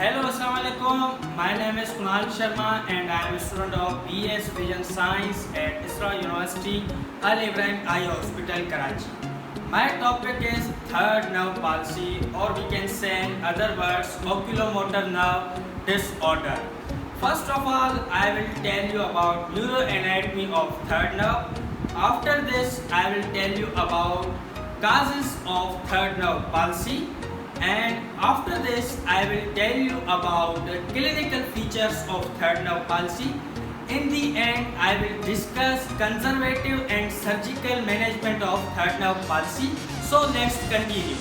Hello, Assalamualaikum. My name is Kunal Sharma and I am a student of BS Vision Science at Isra University, Al Ibrahim Eye Hospital, Karachi. My topic is third nerve palsy, or we can say in other words, oculomotor nerve disorder. First of all, I will tell you about neuroanatomy of third nerve. After this, I will tell you about causes of third nerve palsy. And after this, I will tell you about the clinical features of third nerve palsy. In the end, I will discuss conservative and surgical management of third nerve palsy. So let's continue.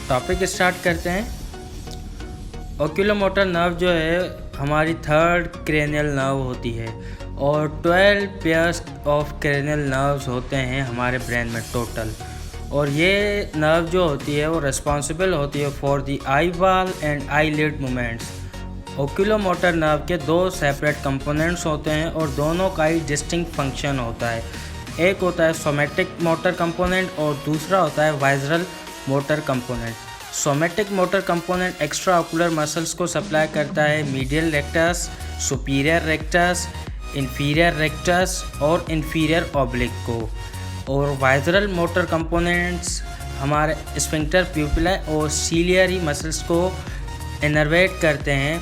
Topic start करते हैं। ओक्यूलोमोटर nerve जो है हमारी third cranial nerve होती है और 12 pairs of cranial nerves होते हैं हमारे ब्रेन में टोटल। और ये नर्व जो होती है वो रिस्पॉन्सिबल होती है for the eyeball and eyelid movements. Oculomotor nerve के दो सेपरेट कंपोनेंट्स होते हैं और दोनों का ही डिस्टिंक्ट फंक्शन होता है। एक होता है सोमेटिक मोटर कंपोनेंट और दूसरा होता है visceral motor component. Somatic motor component extra ocular muscles को सप्लाई करता है medial rectus, superior rectus, inferior rectus और इंफीरियर ऑब्लिक को। और वाइजरल मोटर कंपोनेंट्स हमारे स्फिंक्टर प्यूपिला और सीलियरी मसल्स को इनर्वेट करते हैं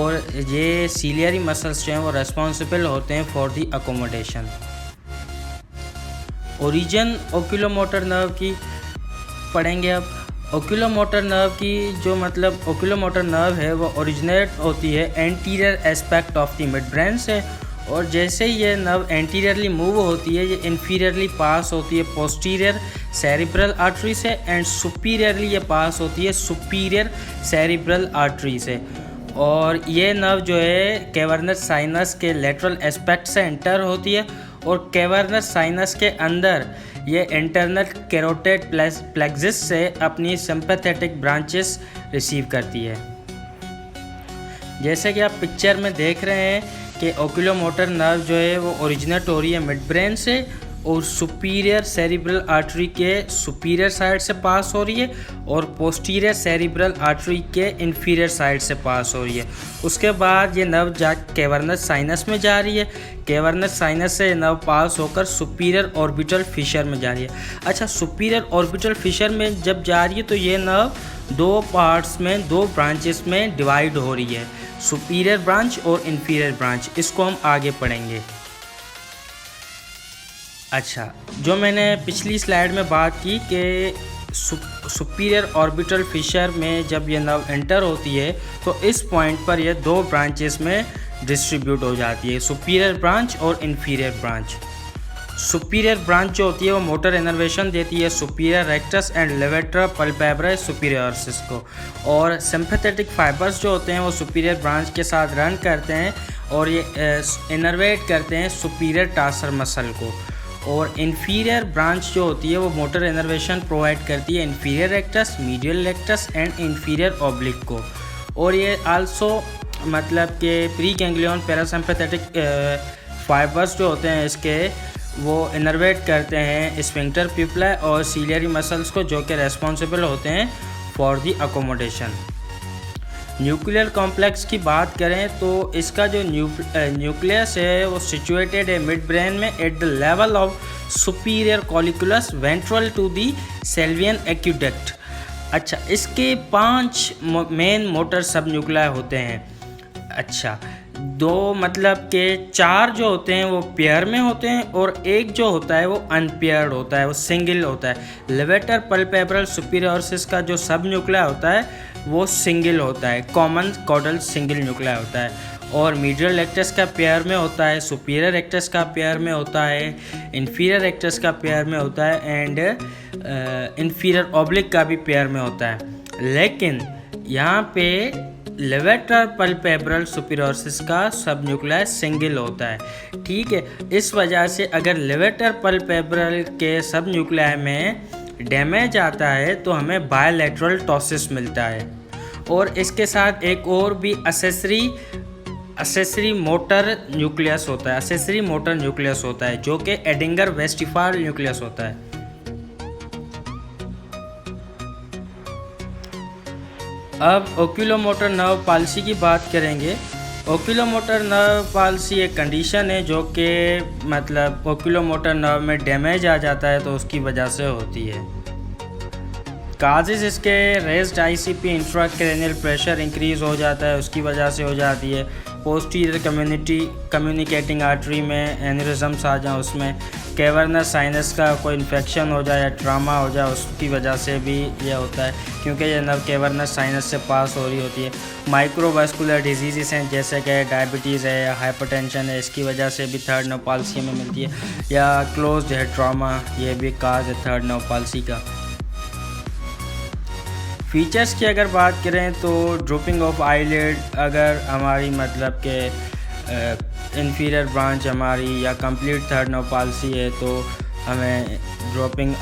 और ये सीलियरी मसल्स जो हैं वो रेस्पॉन्सिबल होते हैं for the accommodation. Origin oculomotor nerve की पढ़ेंगे अब। ओक्यूलोमोटर नर्व की जो मतलब ओक्यूलोमोटर नर्व है वो ओरिजिनेट होती है anterior aspect of the mid brain से, और जैसे ही ये नर्व एंटीरियरली मूव होती है ये इंफीरियरली पास होती है पोस्टीरियर सेरिब्रल आर्टरी से एंड सुपीरियरली ये पास होती है सुपीरियर सेरिब्रल आर्टरी से। और ये नर्व जो है कैवर्नस साइनस के लेटरल एस्पेक्ट से एंटर होती है और कैवर्नस साइनस के अंदर ये इंटरनल कैरोटिड प्लेक्सिस से अपनी सिंपैथेटिक ब्रांचेस रिसीव करती है। जैसे कि आप पिक्चर में देख रहे हैं कि ओक्यूलोमोटर नर्व जो है वो ओरिजिनेट हो रही है मिड ब्रेन से और सुपीरियर सेरिब्रल आर्टरी के सुपीरियर साइड से पास हो रही है और पोस्टीरियर सेरिब्रल आर्टरी के इंफीरियर साइड से पास हो रही है। उसके बाद ये नर्व जा कैवर्नस साइनस में जा रही है। कैवर्नस साइनस से नर्व पास होकर सुपीरियर ऑर्बिटल फिशर में जा रही है। अच्छा, सुपीरियर ऑर्बिटल फिशर में जब जा रही है तो ये नर्व दो पार्ट्स में, दो ब्रांचेस में डिवाइड हो रही है, सुपीरियर ब्रांच और इंफीरियर ब्रांच। इसको हम आगे पढ़ेंगे। अच्छा, जो मैंने पिछली स्लाइड में बात की कि सुपीरियर ऑर्बिटल फिशर में जब ये नर्व एंटर होती है तो इस पॉइंट पर ये दो ब्रांचेस में डिस्ट्रीब्यूट हो जाती है, सुपीरियर ब्रांच और इंफीरियर ब्रांच। सुपीरियर ब्रांच जो होती है वो मोटर इनर्वेशन देती है सुपीरियर रेक्टस एंड लेवेटर पल्पेब्रा सुपीरियरसिस को, और सिंपैथेटिक फाइबर्स जो होते हैं वो सुपीरियर ब्रांच के साथ रन करते हैं और ये इनर्वेट करते हैं सुपीरियर टार्सर मसल को। और इंफीरियर ब्रांच जो होती है वो मोटर इनर्वेशन प्रोवाइड करती है inferior rectus, medial rectus and inferior oblique को। और ये आल्सो मतलब कि प्री गैंग्लियन पैरासिम्पैथेटिक फाइबर्स जो होते हैं इसके वो इनर्वेट करते हैं स्फिंक्टर प्यूपिला और सीलियरी मसल्स को, जो कि रेस्पॉन्सिबल होते हैं for the accommodation. Nuclear complex की बात करें तो इसका जो न्यूक्लियस है वो सिचुएटेड है मिड ब्रेन में at the level of superior colliculus ventral to the Sylvian aqueduct. अच्छा, इसके 5 मेन मोटर सब न्यूक्लिया होते हैं। अच्छा, दो मतलब के 4 जो होते हैं वो पेयर में होते हैं और एक जो होता है वो अनपेयर्ड होता है, वो सिंगल होता है। लेवेटर पल्पेब्रल सुपीरियरसिस का जो सब न्यूक्लिया होता है वो सिंगल होता है, कॉमन कॉडल सिंगल न्यूक्लिया होता है। और मीडियल रेक्टस का पेयर में होता है, सुपीरियर रेक्टस का पेयर में होता है, इंफीरियर रेक्टस का पेयर में होता है एंड इंफीरियर ऑब्लिक का भी पेयर में होता है। लेकिन यहाँ पे लेवेटर पल्पेब्रल सुपीरियरसिस का सब न्यूक्लिया सिंगल होता है। ठीक है, इस वजह से अगर लेवेटर पल्पेब्रल के सब न्यूक्लिया में डैमेज आता है तो हमें बायलैटरल टॉसिस मिलता है। और इसके साथ एक और भी असेसरी मोटर न्यूक्लियस होता है, असेसरी मोटर न्यूक्लियस होता है जो कि एडिंगर वेस्टिफार न्यूक्लियस होता है। अब ओक्यूलोमोटर नर्व पाल्सी की बात करेंगे। ओक्यूलोमोटर नर्व पाल्सी एक कंडीशन है जो कि मतलब ओक्यूलोमोटर नर्व में डैमेज आ जाता है तो उसकी वजह से होती है। काजेज इसके raised ICP intracranial pressure increase हो जाता है, उसकी वजह से हो जाती है। पोस्टीरियर कम्युनिकेटिंग आर्टरी में एन्यूरिज्म्स आ जाए, उसमें कैवर्नस साइनस का कोई इन्फेक्शन हो जाए या ट्रामा हो जाए, उसकी वजह से भी ये होता है क्योंकि ये नर्व कैवर्नस साइनस से पास हो रही होती है। माइक्रोवास्कुलर डिजीज़ हैं जैसे कि डायबिटीज़ है या हाइपरटेंशन है, इसकी वजह से भी थर्ड नर्व पाल्सी में मिलती है। या क्लोज्ड हेड ट्रामा, ये भी काज है थर्ड नर्व पाल्सी का। फीचर्स की अगर बात करें तो ड्रॉपिंग ऑफ आईलिड, अगर हमारी मतलब के इन्फीरियर ब्रांच हमारी या कंप्लीट थर्ड नर्व पाल्सी है तो हमें ड्रॉपिंग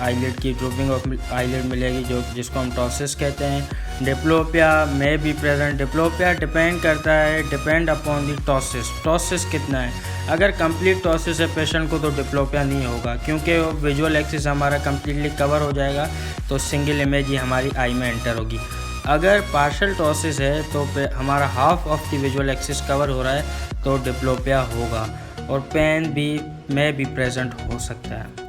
ऑफ आईलिड मिलेगी जिसको हम टॉसिस कहते हैं। डिप्लोपिया में भी present. Diplopia depend upon the ptosis कितना है। अगर कंप्लीट टॉसिस है पेशेंट को तो डिप्लोपिया नहीं होगा क्योंकि विजुअल एक्सिस हमारा कम्प्लीटली कवर हो जाएगा तो सिंगल इमेज ही हमारी आई में एंटर होगी। अगर पार्शल टॉसिस है तो हमारा half of the visual axis cover हो रहा है तो डिप्लोपिया होगा और पेन में भी प्रेजेंट हो सकता है।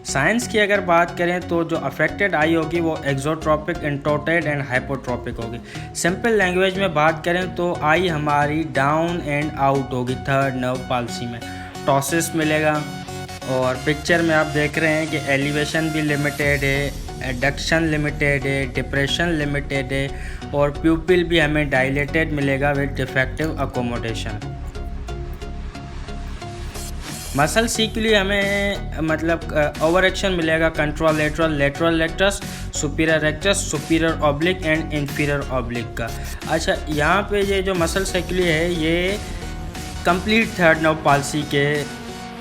साइंस की अगर बात करें तो जो अफेक्टेड आई होगी वो एक्सोट्रोपिक, इंटोटेड एंड हाइपोट्रोपिक होगी। सिंपल लैंग्वेज में बात करें तो आई हमारी डाउन एंड आउट होगी थर्ड नर्व पाल्सी में। टॉसिस मिलेगा और पिक्चर में आप देख रहे हैं कि एलिवेशन भी लिमिटेड है, एडक्शन लिमिटेड है, डिप्रेशन लिमिटेड है और प्यूपिल भी हमें डायलेटेड मिलेगा with defective accommodation. Muscle C के लिए हमें मतलब ओवर एक्शन मिलेगा contralateral, lateral rectus, superior rectus, superior oblique and inferior oblique का। अच्छा, यहाँ पे ये जो मसल साइकिली है ये कंप्लीट थर्ड नर्व पाल्सी के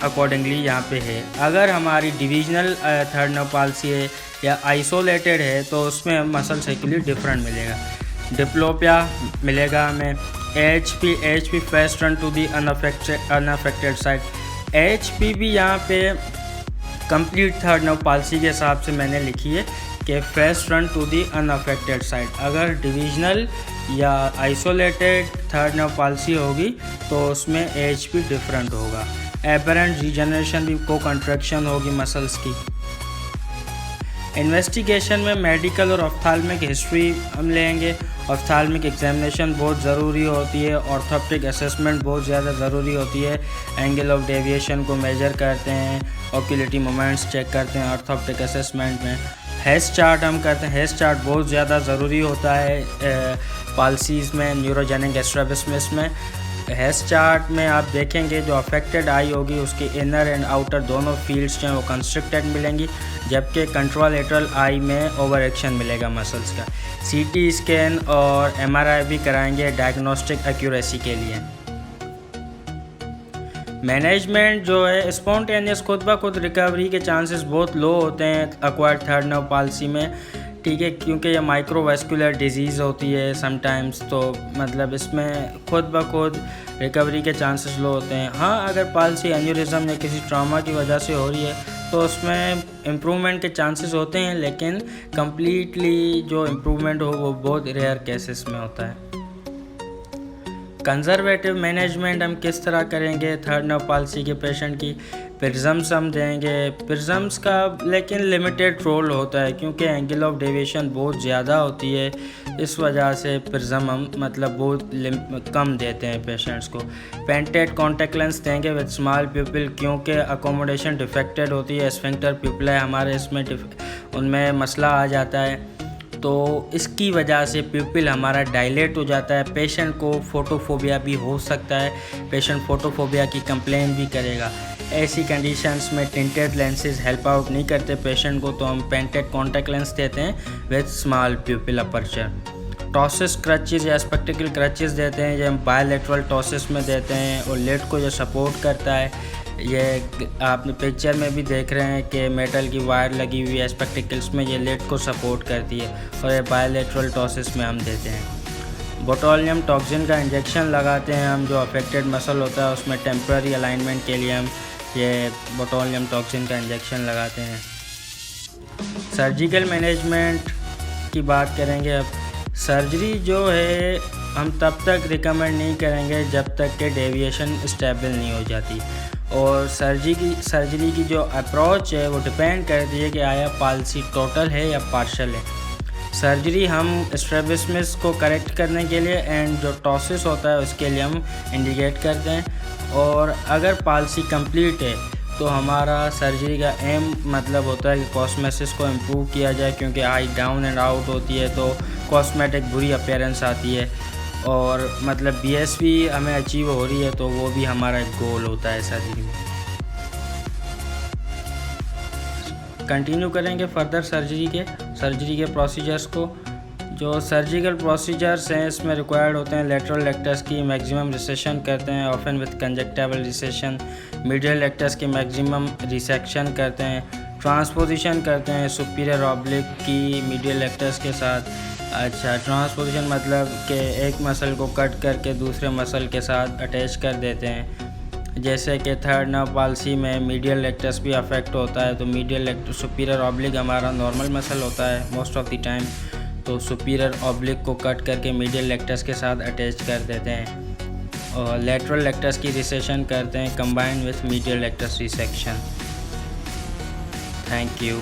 अकॉर्डिंगली यहाँ पे है। अगर हमारी डिविजनल थर्ड नर्व पाल्सी है या आइसोलेटेड है तो उसमें मसल साइकिली डिफरेंट मिलेगा। डिप्लोपिया मिलेगा हमें। H P face turn to the unaffected side. HP भी यहाँ पे कंप्लीट थर्ड नर्व पाल्सी के हिसाब से मैंने लिखी है कि face turn to the unaffected side. अगर डिविजनल या आइसोलेटेड थर्ड नर्व पाल्सी होगी तो उसमें HP डिफरेंट होगा। एबरेंट रीजनरेशन भी को कंट्रैक्शन होगी मसल्स की। इन्वेस्टिगेशन में मेडिकल और ऑफ्थाल्मिक हिस्ट्री हम लेंगे। ऑफ्थाल्मिक एग्जामिनेशन बहुत ज़रूरी होती है। ऑर्थोप्टिक असेसमेंट बहुत ज़्यादा ज़रूरी होती है। एंगल ऑफ डेविएशन को मेजर करते हैं, ऑक्यूलिटी मोमेंट्स चेक करते हैं ऑर्थोप्टिक असेसमेंट में। हेस चार्ट हम करते हैं। हेस चार्ट बहुत ज़्यादा ज़रूरी होता है पाल्सीज़ में, न्यूरोजेनिक स्ट्रैबिस्मस में। हेस चार्ट में आप देखेंगे जो अफेक्टेड आई होगी उसकी इनर एंड आउटर दोनों फील्ड्स जो हैं वो कंस्ट्रिक्टेड मिलेंगी, जबकि कंट्रोलेटरल आई में ओवर एक्शन मिलेगा मसल्स का। CT स्कैन और MRI भी कराएंगे डायग्नोस्टिक एक्यूरेसी के लिए। मैनेजमेंट जो है स्पॉन्टेनियस खुद ब खुद रिकवरी के चांसेस बहुत लो होते हैं एक्वायर्ड थर्ड नर्व पाल्सी में, ठीक है, क्योंकि ये माइक्रोवास्कुलर डिजीज़ होती है समटाइम्स, तो मतलब इसमें खुद ब खुद रिकवरी के चांसेस लो होते हैं। हाँ, अगर पाल्सी एन्यूरिज्म या किसी ट्रॉमा की वजह से हो रही है तो उसमें इम्प्रूवमेंट के चांसेस होते हैं, लेकिन कम्प्लीटली जो इम्प्रूवमेंट हो वो बहुत रेयर केसेस में होता है। कंजर्वेटिव मैनेजमेंट हम किस तरह करेंगे थर्ड नर्व पाल्सी के पेशेंट की? प्रिज्म्स हम देंगे। प्रिज्म्स का लेकिन लिमिटेड रोल होता है क्योंकि एंगल ऑफ डेविएशन बहुत ज़्यादा होती है, इस वजह से प्रिज्म हम मतलब बहुत कम देते हैं पेशेंट्स को। पेंटेड कॉन्टैक्ट लेंस देंगे विद स्मॉल प्यूपिल क्योंकि अकोमोडेशन डिफेक्टेड होती है, स्फिंक्टर प्यूपिल है हमारे, इसमें उनमें मसला आ जाता है, तो इसकी वजह से प्यूपिल हमारा डायलेट हो जाता है। पेशेंट को फोटोफोबिया भी हो सकता है, पेशेंट फोटोफोबिया की कंप्लेन भी करेगा। ऐसी कंडीशंस में टिंटेड लेंसेज हेल्प आउट नहीं करते पेशेंट को, तो हम पेंटेड कॉन्टैक्ट लेंस देते हैं with small pupil aperture. Ptosis crutches या स्पेक्टिकल क्रचेस देते हैं, जो हम बायलैटरल टॉसिस में देते हैं और लेट को जो सपोर्ट करता है, ये आपने पिक्चर में भी देख रहे हैं कि मेटल की वायर लगी हुई है स्पेक्टिकल्स में, ये लेट को सपोर्ट करती है और ये बायलैटरल टॉसिस में हम देते हैं। बोटुलिज्म टॉक्सिन का इंजेक्शन लगाते हैं हम, जो अफेक्टेड मसल होता है उसमें टेम्पररी अलाइनमेंट के लिए हम ये बोटुलिज्म टॉक्सिन का इंजेक्शन लगाते हैं। सर्जिकल मैनेजमेंट की बात करेंगे अब। सर्जरी जो है हम तब तक रिकमेंड नहीं करेंगे जब तक कि डेविएशन स्टेबल नहीं हो जाती, और सर्जरी की जो अप्रोच है वो डिपेंड करती है कि आया पॉलिसी टोटल है या पार्शल है। सर्जरी हम स्ट्रैबिस्मस को करेक्ट करने के लिए एंड जो टॉसिस होता है उसके लिए हम इंडिकेट करते हैं, और अगर पॉलिसी कंप्लीट है तो हमारा सर्जरी का एम मतलब होता है कि कॉस्मेसिस को इम्प्रूव किया जाए, क्योंकि आई डाउन एंड आउट होती है तो कॉस्मेटिक बुरी अपीयरेंस आती है, और मतलब BSV हमें अचीव हो रही है तो वो भी हमारा एक गोल होता है सर्जरी में। कंटिन्यू करेंगे फर्दर सर्जरी के प्रोसीजर्स को। जो सर्जिकल प्रोसीजर्स हैं इसमें रिक्वायर्ड होते हैं लेटरल रेक्टस की मैक्सिमम रिसेशन करते हैं, often with conjunctival recession. Medial rectus की मैक्सिमम रिसेक्शन करते हैं। ट्रांसपोजिशन करते हैं सुपीरियर ऑब्लिक की मीडियल रेक्टस के साथ। अच्छा, ट्रांसपोजिशन मतलब कि एक मसल को कट करके दूसरे मसल के साथ अटैच कर देते हैं। जैसे कि थर्ड नर्व पॉलिसी में मीडियल रेक्टस भी अफेक्ट होता है, तो मीडियल रेक्टस सुपीरियर ऑब्लिक हमारा नॉर्मल मसल होता है मोस्ट ऑफ द टाइम, तो सुपीरियर ऑब्लिक को कट करके मीडियल रेक्टस के साथ अटैच कर देते हैं, और लेटरल रेक्टस की रिसेशन करते हैं combined with medial rectus resection. Thank you.